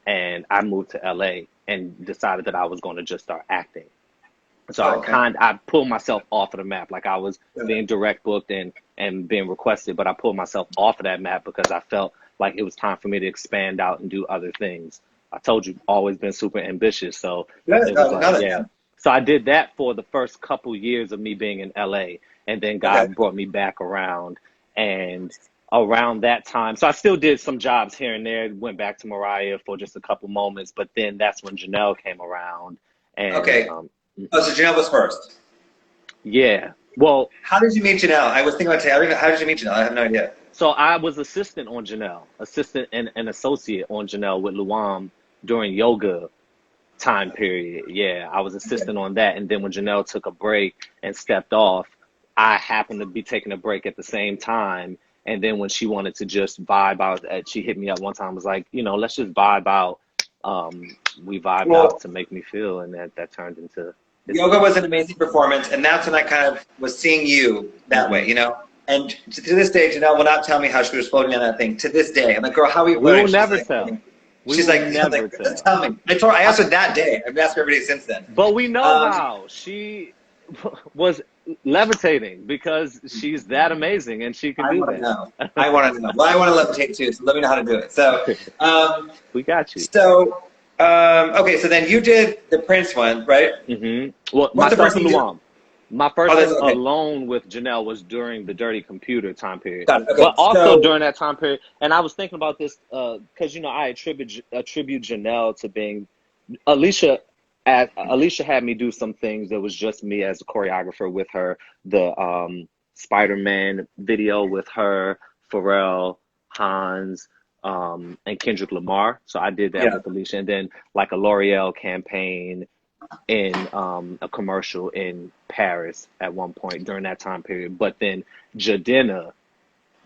and I moved to LA and decided that I was going to just start acting. So I pulled myself off of the map. Like I was being direct booked and being requested, but I pulled myself off of that map because I felt like it was time for me to expand out and do other things. I told you, always been super ambitious. So it was like, So I did that for the first couple years of me being in LA, and then God brought me back around. And around that time, so I still did some jobs here and there, went back to Mariah for just a couple moments, but then that's when Janelle came around. And so Janelle was first. Yeah. Well, how did you meet Janelle? I was thinking about how did you meet Janelle? I have no idea. So I was assistant on Janelle, assistant and an associate on Janelle with Luam during yoga time period. Yeah, I was assistant on that. And then when Janelle took a break and stepped off, I happened to be taking a break at the same time. And then when she wanted to just vibe out, she hit me up one time, was like, let's just vibe out. We vibed out to make me feel, and that turned into... Yoga was an amazing performance, and that's when I kind of was seeing you that way, And to this day, Janelle will not tell me how she was floating on that thing. To this day, I'm like, girl, how are you floating? We will never tell. She's like, never tell me. I asked her that day. I've asked her every day since then. But we know how she was levitating because she's that amazing and she can do that. I want to know. Well, I want to levitate too, so let me know how to do it. So we got you. So okay, so then you did the Prince one, right? Well, myself and Luam. My first alone with Janelle was during the Dirty Computer time period. But also during that time period, and I was thinking about this because I attribute Janelle to being Alicia had me do some things that was just me as a choreographer with her. The Spider-Man video with her, Pharrell, Hans, and Kendrick Lamar. So I did that with Alicia. And then like a L'Oreal campaign in a commercial in Paris at one point during that time period. But then Jadena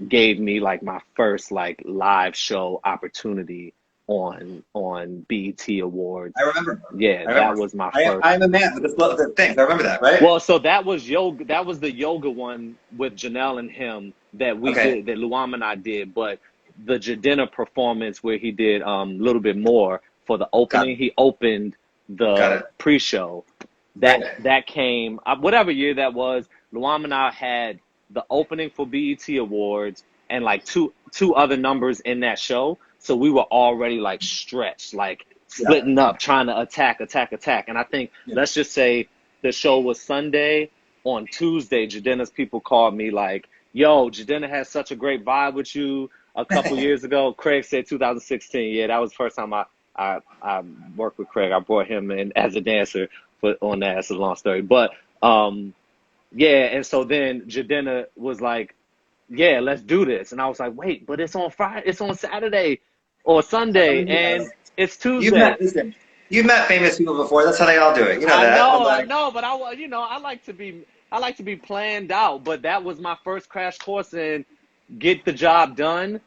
gave me like my first like live show opportunity on BET Awards. I remember. Yeah, that was my first. I'm a man with the things. I remember that, right? Well, so that was yoga. That was the yoga one with Janelle and him that we did, that Luam and I did. But the Jadena performance where he did a little bit more for the opening, he opened the pre-show. That came whatever year that was. Luam and I had the opening for BET Awards and like two other numbers in that show. So we were already like stretched, like splitting up, trying to attack. And I think, let's just say the show was Sunday. On Tuesday, Jadena's people called me like, yo, Jadena has such a great vibe with you a couple years ago. Craig said 2016. Yeah, that was the first time I worked with Craig. I brought him in as a dancer on that. That's a long story. But, and so then Jadena was like, yeah, let's do this. And I was like, wait, but it's on Friday, it's on Saturday or Sunday, and it's Tuesday. You've met famous people before. That's how they all do it. I know, but I like to be planned out. But that was my first crash course in get the job done.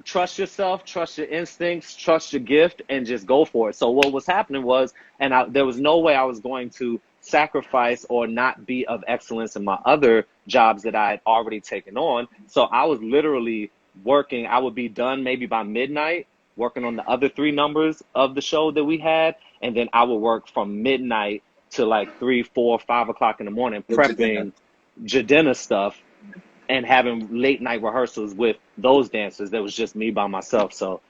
Trust yourself, trust your instincts, trust your gift, and just go for it. So what was happening was, there was no way I was going to sacrifice or not be of excellence in my other jobs that I had already taken on. So I was literally working. I would be done maybe by midnight, working on the other 3 numbers of the show that we had. And then I would work from midnight to like 3, 4, 5 o'clock in the morning, prepping Jadena stuff and having late night rehearsals with those dancers. That was just me by myself. So,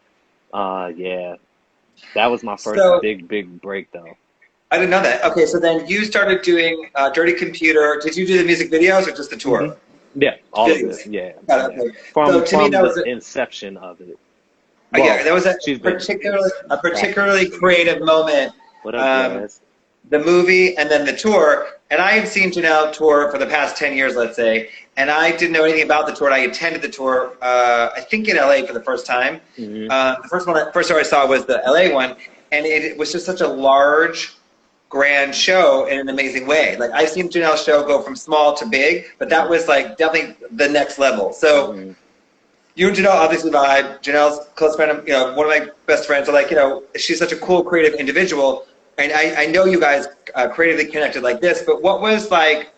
that was my first big break though. I didn't know that. Okay, so then you started doing Dirty Computer. Did you do the music videos or just the tour? Yeah, all of it. Yeah. From the inception of it. Well, there was a particularly creative moment. What up, guys? the movie and then the tour. And I had seen Janelle tour for the past 10 years, let's say, and I didn't know anything about the tour. And I attended the tour, I think in LA for the first time. Mm-hmm. First tour I saw was the LA one, and it was just such a large, grand show in an amazing way. Like I've seen Janelle's show go from small to big, but that was like definitely the next level. So you and Janelle obviously vibe. Janelle's close friend, one of my best friends. So like, she's such a cool, creative individual. And I know you guys creatively connected like this, but what was that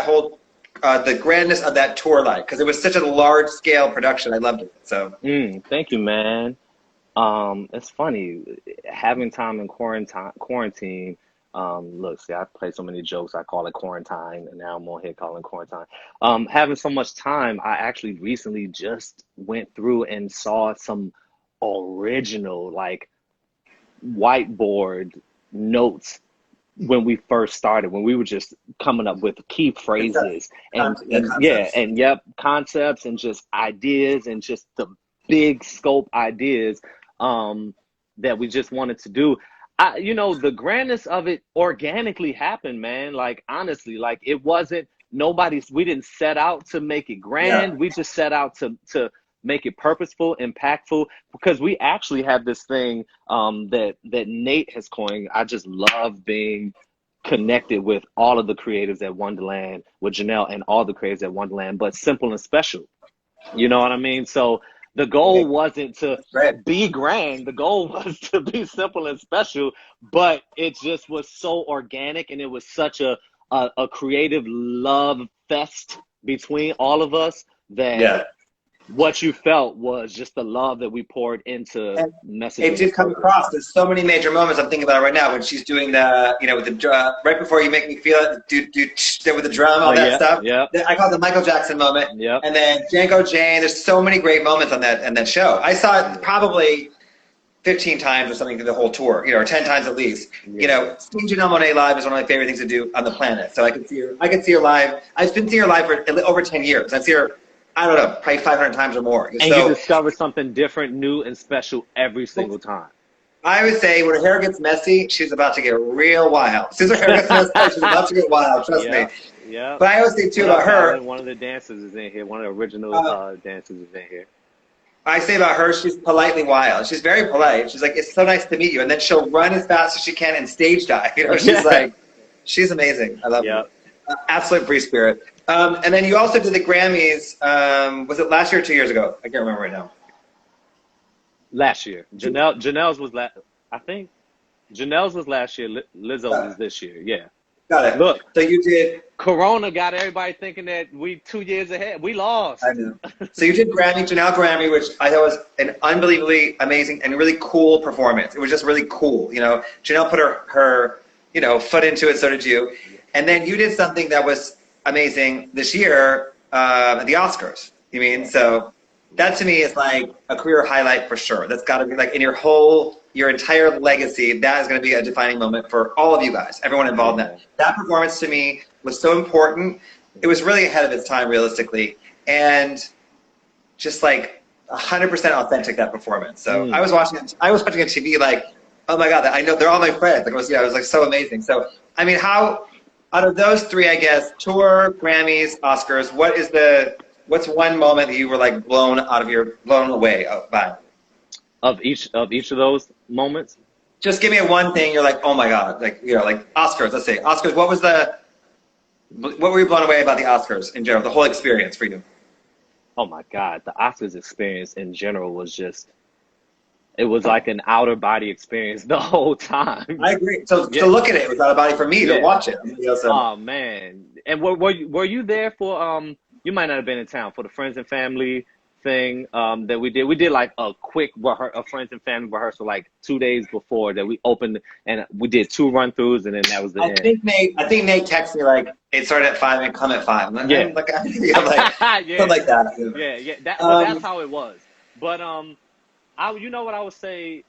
whole, the grandness of that tour like? Because it was such a large scale production. I loved it. So. Thank you, man. It's funny having time in quarantine. Look, see, I play so many jokes. I call it quarantine, and now I'm on here calling quarantine. Having so much time, I actually recently just went through and saw some original, like, whiteboard notes when we first started, when we were just coming up with key phrases concepts and just ideas and just the big scope ideas that we just wanted to do. The grandness of it organically happened, man. Like, honestly, like it wasn't we didn't set out to make it grand. We just set out to make it purposeful, impactful, because we actually have this thing that Nate has coined. I just love being connected with all of the creatives at Wonderland, with Janelle and all the creatives at Wonderland, but simple and special. You know what I mean? So the goal wasn't to be grand. The goal was to be simple and special, but it just was so organic, and it was such a creative love fest between all of us that what you felt was just the love that we poured into messaging. It did come across. There's so many major moments I'm thinking about it right now when she's doing the, with the right before you make me feel it, with the drum, all that stuff. I call it the Michael Jackson moment. And then Django Jane. There's so many great moments on that show. I saw it probably 15 times or something through the whole tour, or 10 times at least. Seeing Janelle Monae live is one of my favorite things to do on the planet. So I could see her live. I've been seeing her live for over 10 years. I see her, I don't know, probably 500 times or more. And you discover something different, new, and special every single time. I would say when her hair gets messy, she's about to get real wild. As soon as her hair gets messy, she's about to get wild, trust me. Yeah. But I always say, too, about her. One of the dancers is in here. One of the original dancers is in here. I say about her, she's politely wild. She's very polite. She's like, it's so nice to meet you. And then she'll run as fast as she can and stage dive. She's like, she's amazing. I love her. Absolute free spirit. And then you also did the Grammys, was it last year or 2 years ago? I can't remember right now. Last year. Janelle's was I think Janelle's was last year. LIZZO was this year. Yeah. Got it. Look. So you did. Corona got everybody thinking that we 2 years ahead. We lost. I know. So you did Janelle Grammy, which I thought was an unbelievably amazing and really cool performance. It was just really cool. Janelle put her foot into it. So did you. And then you did something that was amazing this year at the Oscars. So that to me is like a career highlight for sure. That's got to be like in your entire legacy. That is going to be a defining moment for all of you guys, everyone involved in that. That performance to me was so important. It was really ahead of its time, realistically, and just like 100% authentic, that performance. So I was watching on TV like, oh my God, I know they're all my friends. Like it was like so amazing. So I mean, out of those three, I guess, tour, Grammys, Oscars, what's one moment that you were like blown away by? Of each of those moments? Just give me one thing you're like, oh my God, like Oscars, let's say. Oscars, what were you blown away about the Oscars in general, the whole experience for you? Oh my God, the Oscars experience in general was just, it was like an outer body experience the whole time. I agree. So to look at it was out of body for me to watch it. Oh man. And were you there for you might not have been in town for the friends and family thing that we did. We did like a quick friends and family rehearsal like 2 days before that we opened, and we did 2 run-throughs, and then that was the end. I think Nate texted me like it started at 5 and come at 5. Like, yeah. Like something like that. Yeah. That's how it was. But you know what I would say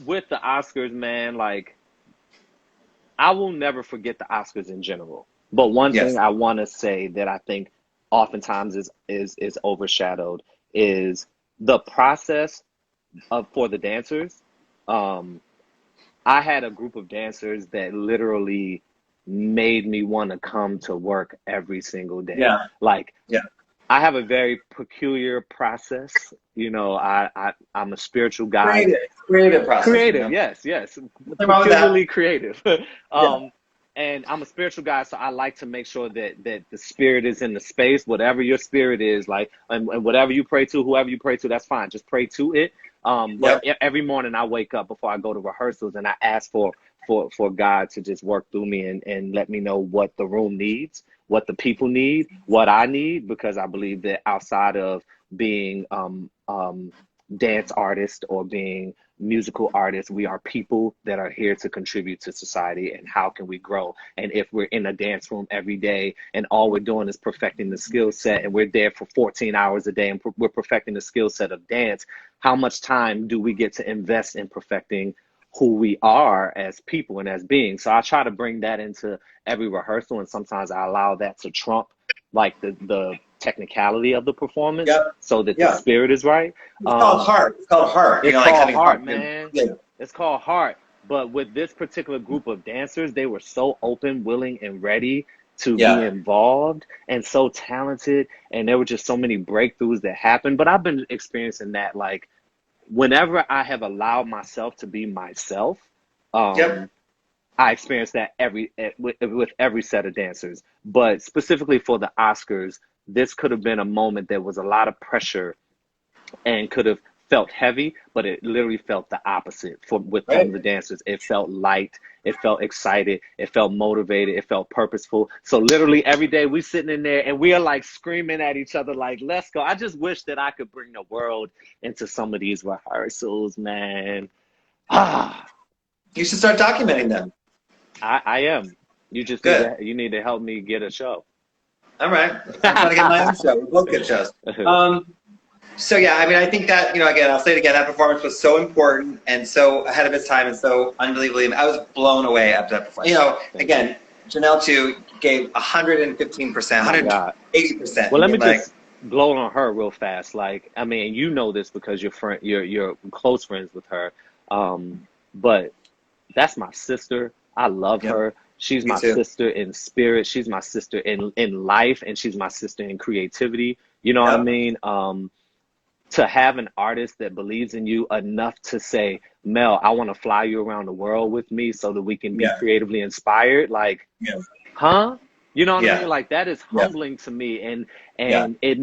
with the Oscars, man, like I will never forget the Oscars in general. But one thing I want to say that I think oftentimes is overshadowed is the process for the dancers. I had a group of dancers that literally made me want to come to work every single day. Yeah. Like, Yeah. I have a very peculiar process. You know, I'm a spiritual guy. Creative process, you Creative, know. yes, yes, Nothing wrong with that. peculiarly creative. Yeah. um, and I'm a spiritual guy, so I like to make sure that the spirit is in the space, whatever your spirit is, like, and whatever you pray to, whoever you pray to, that's fine. Just pray to it. But Yep. every morning I wake up before I go to rehearsals, and I ask for God to just work through me and let me know what the room needs, what the people need, what I need, because I believe that outside of being dance artists or being musical artists, we are people that are here to contribute to society. And how can we grow? And if we're in a dance room every day and all we're doing is perfecting the skill set, and we're there for 14 hours a day and we're perfecting the skill set of dance, how much time do we get to invest in perfecting who we are as people and as beings? So I try to bring that into every rehearsal, and sometimes I allow that to trump like the technicality of the performance Yep. so that the Yeah. spirit is right. It's called um heart. It's called heart. You it's know, like called having heart, heart. man. Yeah. It's called heart. But with this particular group of dancers, they were so open, willing, and ready to be Yeah. involved and so talented. And there were just so many breakthroughs that happened. But I've been experiencing that, like, whenever I have allowed myself to be myself, Yep. um, I experienced that with every set of dancers. But specifically for the Oscars, this could have been a moment that was a lot of pressure and could have felt heavy, but it literally felt the opposite for with some Right. of the dancers. It felt light, it felt excited, it felt motivated, it felt purposeful. So literally every day we sitting in there and we are like screaming at each other like, let's go. I just wish that I could bring the world into some of these rehearsals, man. Ah, You should start documenting them. I am. You just Good. need to help me get a show. All right. I'm trying to get my own show. We both get shows. So yeah, I mean, I think that, you know, again, I'll say it again, that performance was so important and so ahead of its time and so unbelievably, I was blown away after that performance. You know, Thank you. again, Janelle too gave 115%, My God. 180%. Well, I let mean, me like, just blow on her real fast. Like, I mean, you know this because you're close friends with her. But that's my sister. I love yep, her. She's me my too. sister in spirit. She's my sister in life, and she's my sister in creativity. You know what I Yep, mean? To have an artist that believes in you enough to say, Mel, I want to fly you around the world with me so that we can be yeah, creatively inspired. Like, yeah, huh? You know what I mean? yeah, Like, that is yeah, humbling to me, and yeah, it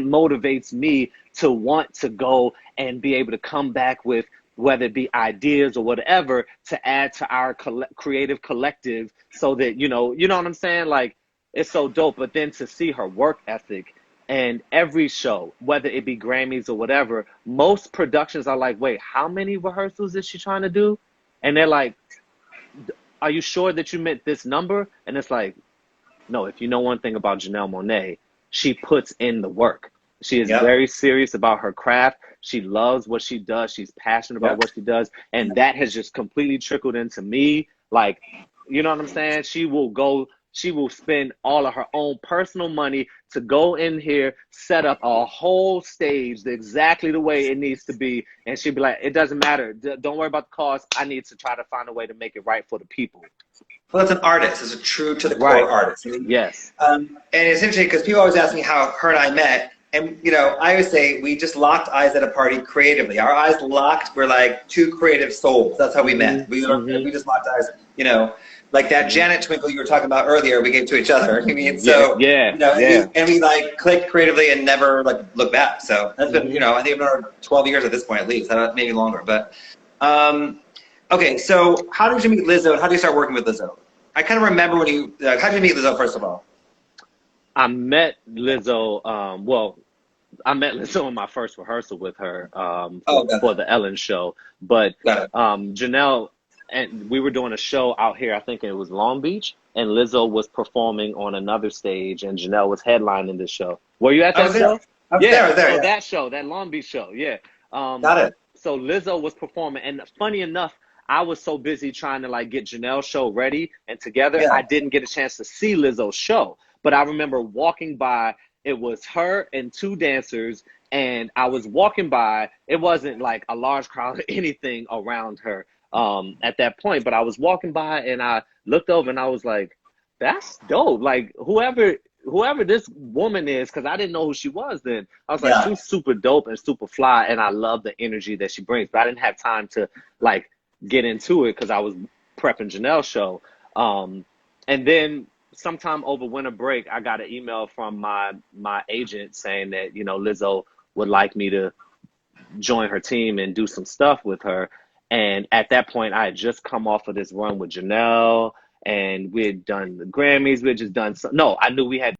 motivates me to want to go and be able to come back with whether it be ideas or whatever to add to our creative collective so that you know what I'm saying? Like, it's so dope. But then to see her work ethic and every show, whether it be Grammys or whatever, most productions are like, wait, how many rehearsals is she trying to do? And they're like, are you sure that you meant this number? And it's like, no, if you know one thing about Janelle Monae, she puts in the work. She is yep, very serious about her craft. She loves what she does. She's passionate about yep, what she does. And that has just completely trickled into me. Like, you know what I'm saying? She will spend all of her own personal money to go in here, set up a whole stage exactly the way it needs to be. And she'd be like, it doesn't matter. Don't worry about the cost. I need to try to find a way to make it right for the people. well, that's an artist. It's a true to the core Right. artist. I mean, Yes. and it's interesting because people always ask me how her and I met. And, you know, I always say we just locked eyes at a party creatively. Our eyes locked. We're like two creative souls. That's how we met. Mm-hmm. Mm-hmm. We just locked eyes, you know, like that Mm-hmm. Janet twinkle you were talking about earlier, we gave to each other. I mean, Yeah, so, yeah, you know, yeah. and we like clicked creatively and never like looked back. So that's been, you Hmm. know, I think another 12 years at this point at least, maybe longer. But, okay, so how did you meet Lizzo and how did you start working with Lizzo? I kind of remember when how did you meet Lizzo, first of all? I met Lizzo. I met Lizzo in my first rehearsal with her Oh, got for it. the Ellen show. But Got it. Janelle, and we were doing a show out here. I think it was Long Beach, and Lizzo was performing on another stage, and Janelle was headlining the show. Were you at I was that there. show? I was there. I Yeah. was there. So Yeah. that show, that Long Beach show, yeah. Um, Got it. so Lizzo was performing, and funny enough, I was so busy trying to like get Janelle's show ready and together, Yeah. I didn't get a chance to see Lizzo's show. But I remember walking by. It was her and two dancers, and I was walking by. It wasn't like a large crowd or anything around her. at that point. But I was walking by and I looked over and I was like, that's dope. Like whoever this woman is, because I didn't know who she was then. I was like, Yeah. she's super dope and super fly, and I love the energy that she brings. But I didn't have time to like get into it because I was prepping Janelle's show. And then sometime over winter break, I got an email from my agent saying that, you know, Lizzo would like me to join her team and do some stuff with her. And at that point, I had just come off of this run with Janelle, and we had done the Grammys. We had just done no, I knew we had